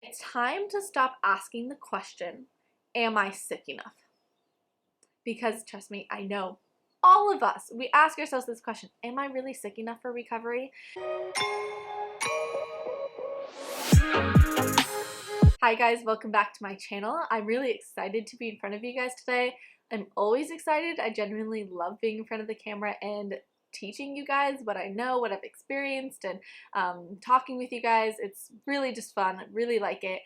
It's time to stop asking the question, am I sick enough? Because trust me, I know all of us, we ask ourselves this question, am I really sick enough for recovery? Hi guys, welcome back to my channel. I'm really excited to be in front of you guys today. I'm always excited. I genuinely love being in front of the camera and teaching you guys what I know, what I've experienced, and talking with you guys. It's really just fun. I really like it.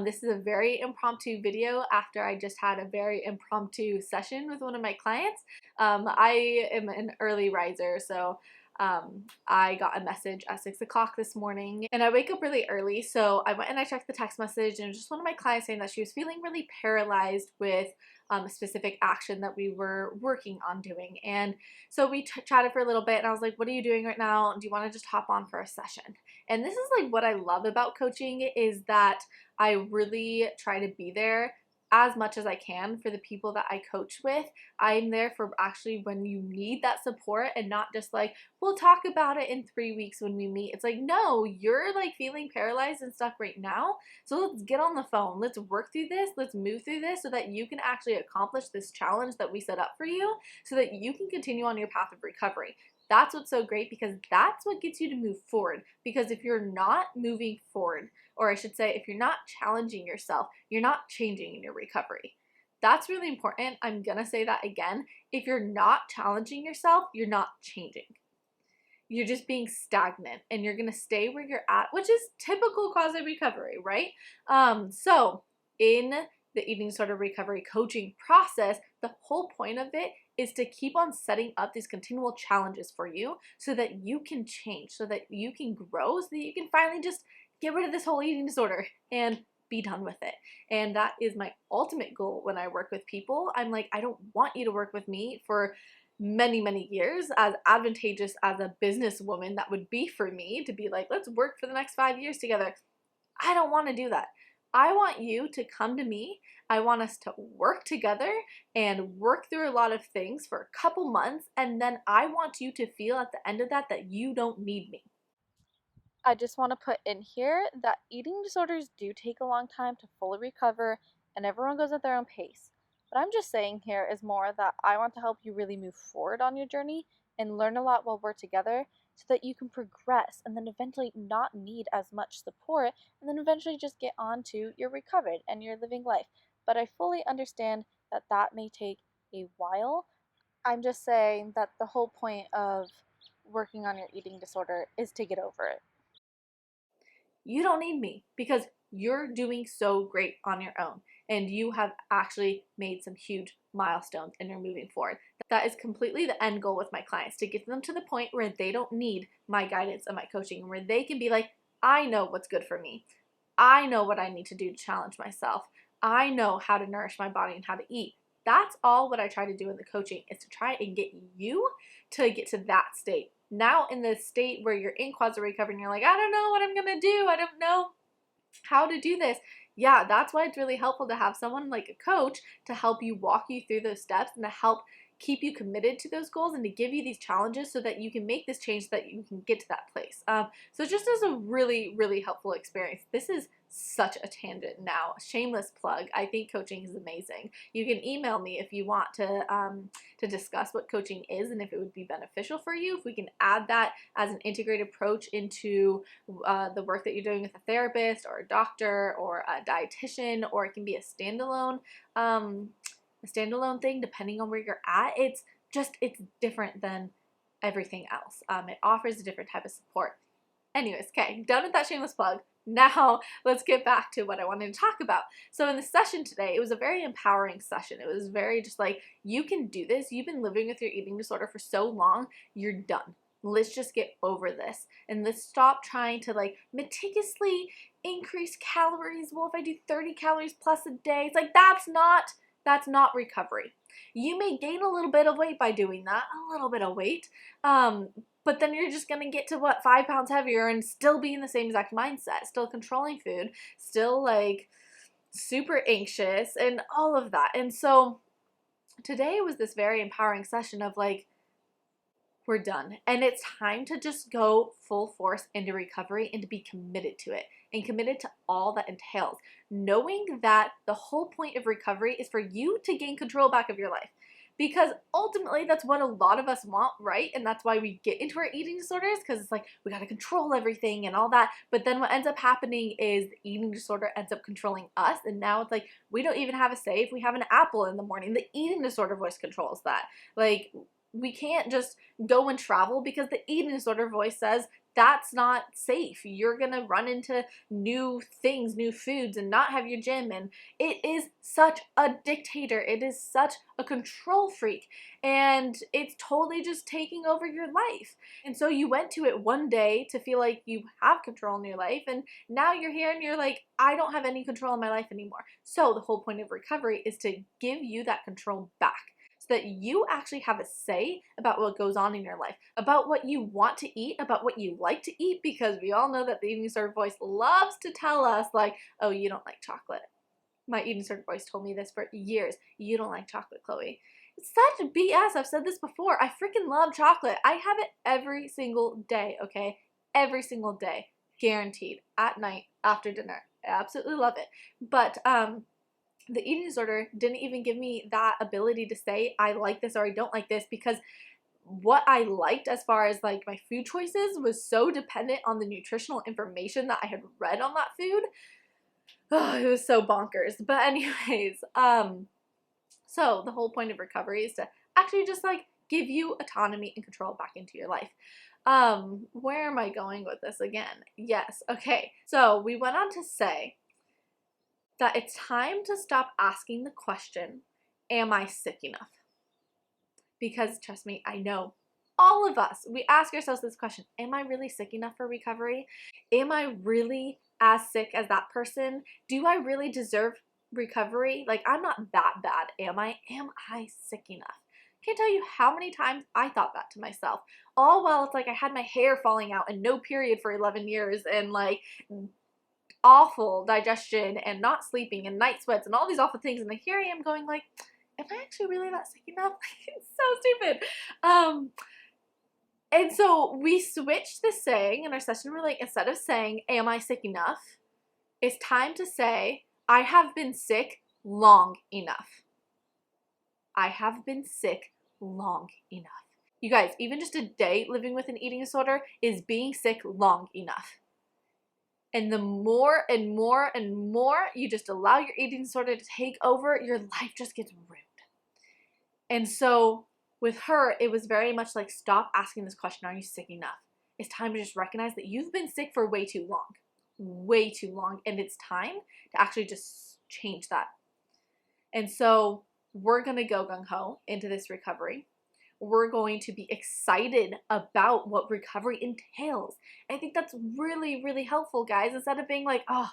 This is a very impromptu video after I just had a very impromptu session with one of my clients. I am an early riser, so I got a message at 6 o'clock this morning, and I wake up really early, so I went and I checked the text message, and it was just one of my clients saying that she was feeling really paralyzed with a specific action that we were working on doing. And so we chatted for a little bit, and I was like, what are you doing right now? Do you want to just hop on for a session? And this is like what I love about coaching, is that I really try to be there as much as I can for the people that I coach with. I'm there for actually when you need that support, and not just like, we'll talk about it in 3 weeks when we meet. It's like, no, you're like feeling paralyzed and stuck right now. So let's get on the phone. Let's work through this. Let's move through this so that you can actually accomplish this challenge that we set up for you so that you can continue on your path of recovery. That's what's so great, because that's what gets you to move forward. Because if you're not moving forward, or I should say, if you're not challenging yourself, you're not changing in your recovery. That's really important. I'm gonna say that again. If you're not challenging yourself, you're not changing. You're just being stagnant, and you're gonna stay where you're at, which is typical quasi recovery, right? So in the eating disorder recovery coaching process, the whole point of it is to keep on setting up these continual challenges for you so that you can change, so that you can grow, so that you can finally just get rid of this whole eating disorder and be done with it. And that is my ultimate goal when I work with people. I'm like, I don't want you to work with me for many years, as advantageous as a businesswoman that would be for me to be like, let's work for the next 5 years together. I don't want to do that. I want you to come to me. I want us to work together and work through a lot of things for a couple months, and then I want you to feel at the end of that you don't need me. I just want to put in here that eating disorders do take a long time to fully recover, and everyone goes at their own pace. What I'm just saying here is more that I want to help you really move forward on your journey and learn a lot while we're together, so that you can progress and then eventually not need as much support, and then eventually just get on to your recovered and your living life. But I fully understand that that may take a while. I'm just saying that the whole point of working on your eating disorder is to get over it. You don't need me, because you're doing so great on your own, and you have actually made some huge milestones and you're moving forward. That is completely the end goal with my clients, to get them to the point where they don't need my guidance and my coaching, where they can be like, I know what's good for me. I know what I need to do to challenge myself. I know how to nourish my body and how to eat. That's all what I try to do in the coaching, is to try and get you to get to that state. Now in the state where you're in quasi recovery and you're like, I don't know what I'm gonna do. I don't know how to do this. Yeah, that's why it's really helpful to have someone like a coach to help you, walk you through those steps, and to help keep you committed to those goals, and to give you these challenges so that you can make this change, so that you can get to that place. So just as a really helpful experience. This is such a tangent now. Shameless plug. I think coaching is amazing. You can email me if you want to discuss what coaching is and if it would be beneficial for you. If we can add that as an integrated approach into the work that you're doing with a therapist or a doctor or a dietitian, or it can be a standalone thing depending on where you're at. It's different than everything else. It offers a different type of support. Anyways, okay, done with that shameless plug. Now let's get back to what I wanted to talk about. So in the session today, it was a very empowering session. It was very just like, you can do this. You've been living with your eating disorder for so long. You're done. Let's just get over this, and let's stop trying to like meticulously increase calories. Well, if I do 30 calories plus a day, it's like, that's not recovery. You may gain a little bit of weight by doing that, a little bit of weight, but then you're just gonna get to what, 5 pounds heavier, and still be in the same exact mindset, still controlling food, still like super anxious and all of that. And so today was this very empowering session of like, we're done. And it's time to just go full force into recovery and to be committed to it and committed to all that entails. Knowing that the whole point of recovery is for you to gain control back of your life. Because ultimately that's what a lot of us want, right? And that's why we get into our eating disorders, because it's like we got to control everything and all that. But then what ends up happening is the eating disorder ends up controlling us. And now it's like we don't even have a say if we have an apple in the morning. The eating disorder voice controls that. Like, we can't just go and travel because the eating disorder voice says that's not safe. You're gonna run into new things, new foods, and not have your gym. And it is such a dictator. It is such a control freak. And it's totally just taking over your life. And so you went to it one day to feel like you have control in your life. And now you're here and you're like, I don't have any control in my life anymore. So the whole point of recovery is to give you that control back, that you actually have a say about what goes on in your life, about what you want to eat, about what you like to eat, because we all know that the eating disorder voice loves to tell us like, oh, you don't like chocolate. My eating disorder voice told me this for years. You don't like chocolate, Chloe. It's such BS. I've said this before. I freaking love chocolate. I have it every single day, okay? Every single day. Guaranteed. At night, after dinner. I absolutely love it. But, the eating disorder didn't even give me that ability to say I like this or I don't like this, because what I liked as far as like my food choices was so dependent on the nutritional information that I had read on that food. Oh, it was so bonkers. But anyways, so the whole point of recovery is to actually just like give you autonomy and control back into your life. Where am I going with this again? Yes, okay. So we went on to say that it's time to stop asking the question, am I sick enough? Because trust me, I know all of us, we ask ourselves this question, am I really sick enough for recovery? Am I really as sick as that person? Do I really deserve recovery? Like, I'm not that bad, am I? Am I sick enough? I can't tell you how many times I thought that to myself. All while it's like I had my hair falling out and no period for 11 years and like awful digestion and not sleeping and night sweats and all these awful things, and then here I am going like, am I actually really that sick enough? It's so stupid. And so we switched the saying in our session. We're like, instead of saying, am I sick enough? It's time to say, I have been sick long enough. I have been sick long enough. You guys, even just a day living with an eating disorder is being sick long enough. And the more and more and more you just allow your eating disorder to take over, your life just gets ruined. And so with her, it was very much like, stop asking this question, are you sick enough? It's time to just recognize that you've been sick for way too long. Way too long. And it's time to actually just change that. And so we're going to go gung-ho into this recovery. We're going to be excited about what recovery entails. I think that's really, really helpful, guys. Instead of being like, oh,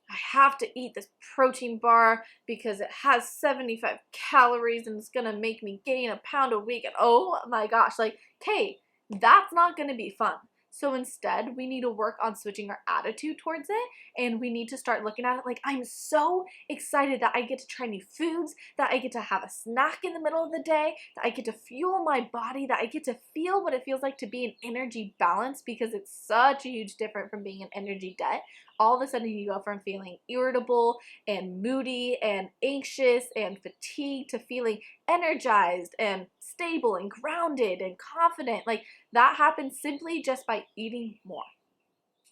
I have to eat this protein bar because it has 75 calories and it's going to make me gain a pound a week. And oh my gosh, like, okay, that's not going to be fun. So instead, we need to work on switching our attitude towards it, and we need to start looking at it like, I'm so excited that I get to try new foods, that I get to have a snack in the middle of the day, that I get to fuel my body, that I get to feel what it feels like to be in energy balance, because it's such a huge difference from being in energy debt. All of a sudden, you go from feeling irritable and moody and anxious and fatigued to feeling energized and stable and grounded and confident. Like, that happens simply just by eating more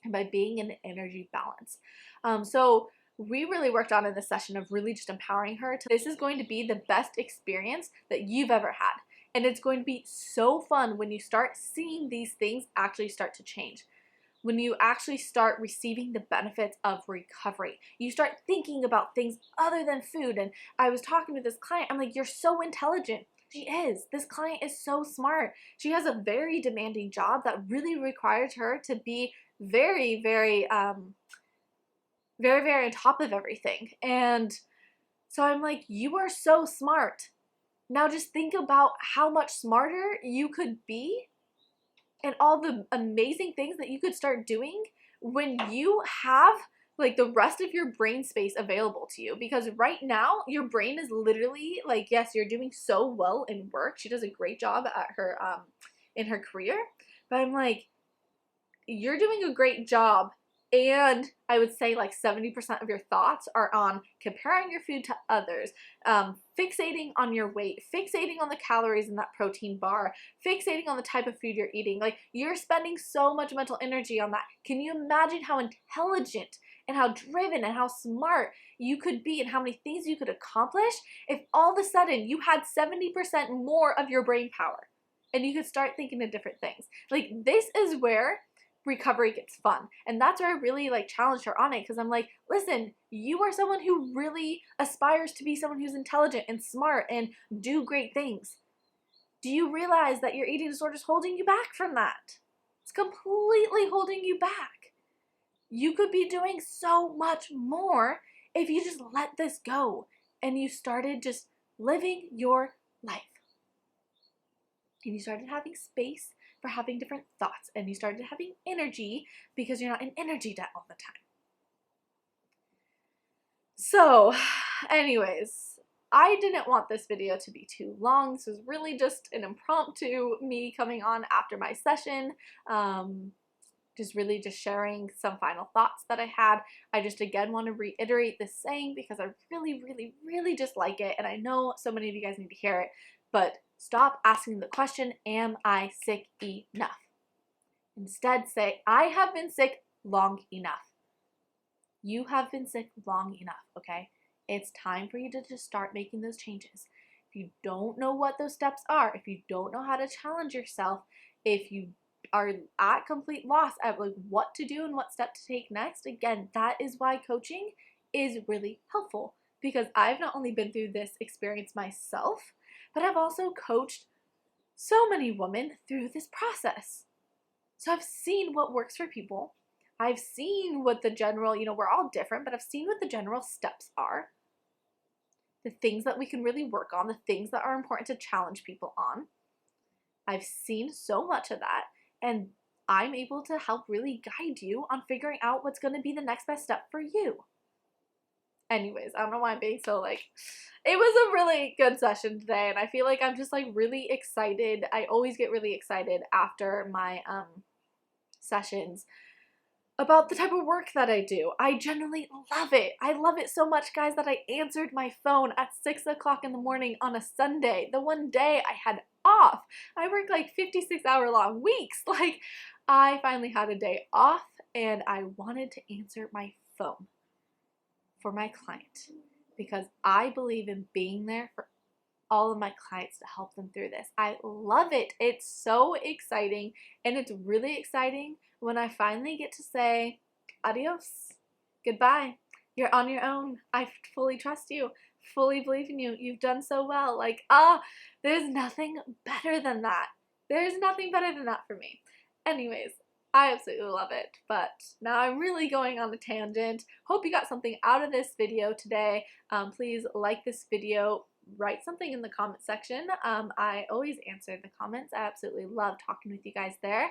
and by being in energy balance. So we really worked on in this session of really just empowering her to, this is going to be the best experience that you've ever had. And it's going to be so fun when you start seeing these things actually start to change. When you actually start receiving the benefits of recovery, you start thinking about things other than food. And I was talking to this client, I'm like, you're so intelligent. She is. This client is so smart. She has a very demanding job that really requires her to be very, very, very on top of everything. And so I'm like, you are so smart. Now just think about how much smarter you could be and all the amazing things that you could start doing when you have like the rest of your brain space available to you. Because right now your brain is literally like, yes, you're doing so well in work. She does a great job at her in her career, but I'm like, you're doing a great job. And I would say like 70% of your thoughts are on comparing your food to others, fixating on your weight, fixating on the calories in that protein bar, fixating on the type of food you're eating. Like, you're spending so much mental energy on that. Can you imagine how intelligent and how driven and how smart you could be and how many things you could accomplish if all of a sudden you had 70% more of your brain power and you could start thinking of different things? Like, this is where recovery gets fun. And that's where I really like challenged her on it, because I'm like, listen, you are someone who really aspires to be someone who's intelligent and smart and do great things. Do you realize that your eating disorder is holding you back from that? It's completely holding you back. You could be doing so much more if you just let this go and you started just living your life. And you started having space for having different thoughts, and you started having energy because you're not in energy debt all the time. So anyways, I didn't want this video to be too long. This was really just an impromptu me coming on after my session, just sharing some final thoughts that I had. I just again want to reiterate this saying because I really just like it, and I know so many of you guys need to hear it, but stop asking the question, am I sick enough? Instead say, I have been sick long enough. You have been sick long enough, okay? It's time for you to just start making those changes. If you don't know what those steps are, if you don't know how to challenge yourself, if you are at complete loss at like what to do and what step to take next, again, that is why coaching is really helpful, because I've not only been through this experience myself, but I've also coached so many women through this process. So I've seen what works for people. I've seen what the general, we're all different, but I've seen what the general steps are. The things that we can really work on, the things that are important to challenge people on. I've seen so much of that, and I'm able to help really guide you on figuring out what's going to be the next best step for you. Anyways, I don't know why I'm being so like, it was a really good session today, and I feel like I'm just like really excited. I always get really excited after my sessions about the type of work that I do. I generally love it. I love it so much, guys, that I answered my phone at 6 o'clock in the morning on a Sunday, the one day I had off. I work like 56-hour long weeks. Like, I finally had a day off and I wanted to answer my phone for my client because I believe in being there for all of my clients to help them through this. I love it. It's so exciting, and it's really exciting when I finally get to say adios, goodbye. You're on your own. I fully trust you, fully believe in you. You've done so well. Like, there's nothing better than that. There's nothing better than that for me. Anyways, I absolutely love it, but now I'm really going on a tangent. Hope you got something out of this video today. Please like this video. Write something in the comment section. I always answer the comments. I absolutely love talking with you guys there.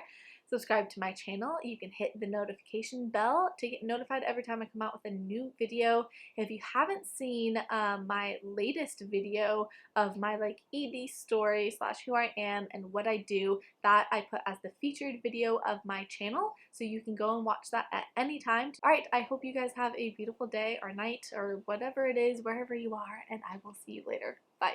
Subscribe to my channel. You can hit the notification bell to get notified every time I come out with a new video. If you haven't seen my latest video of my like ED story / who I am and what I do, that I put as the featured video of my channel, so you can go and watch that at any time. Alright, I hope you guys have a beautiful day or night or whatever it is, wherever you are, and I will see you later. Bye.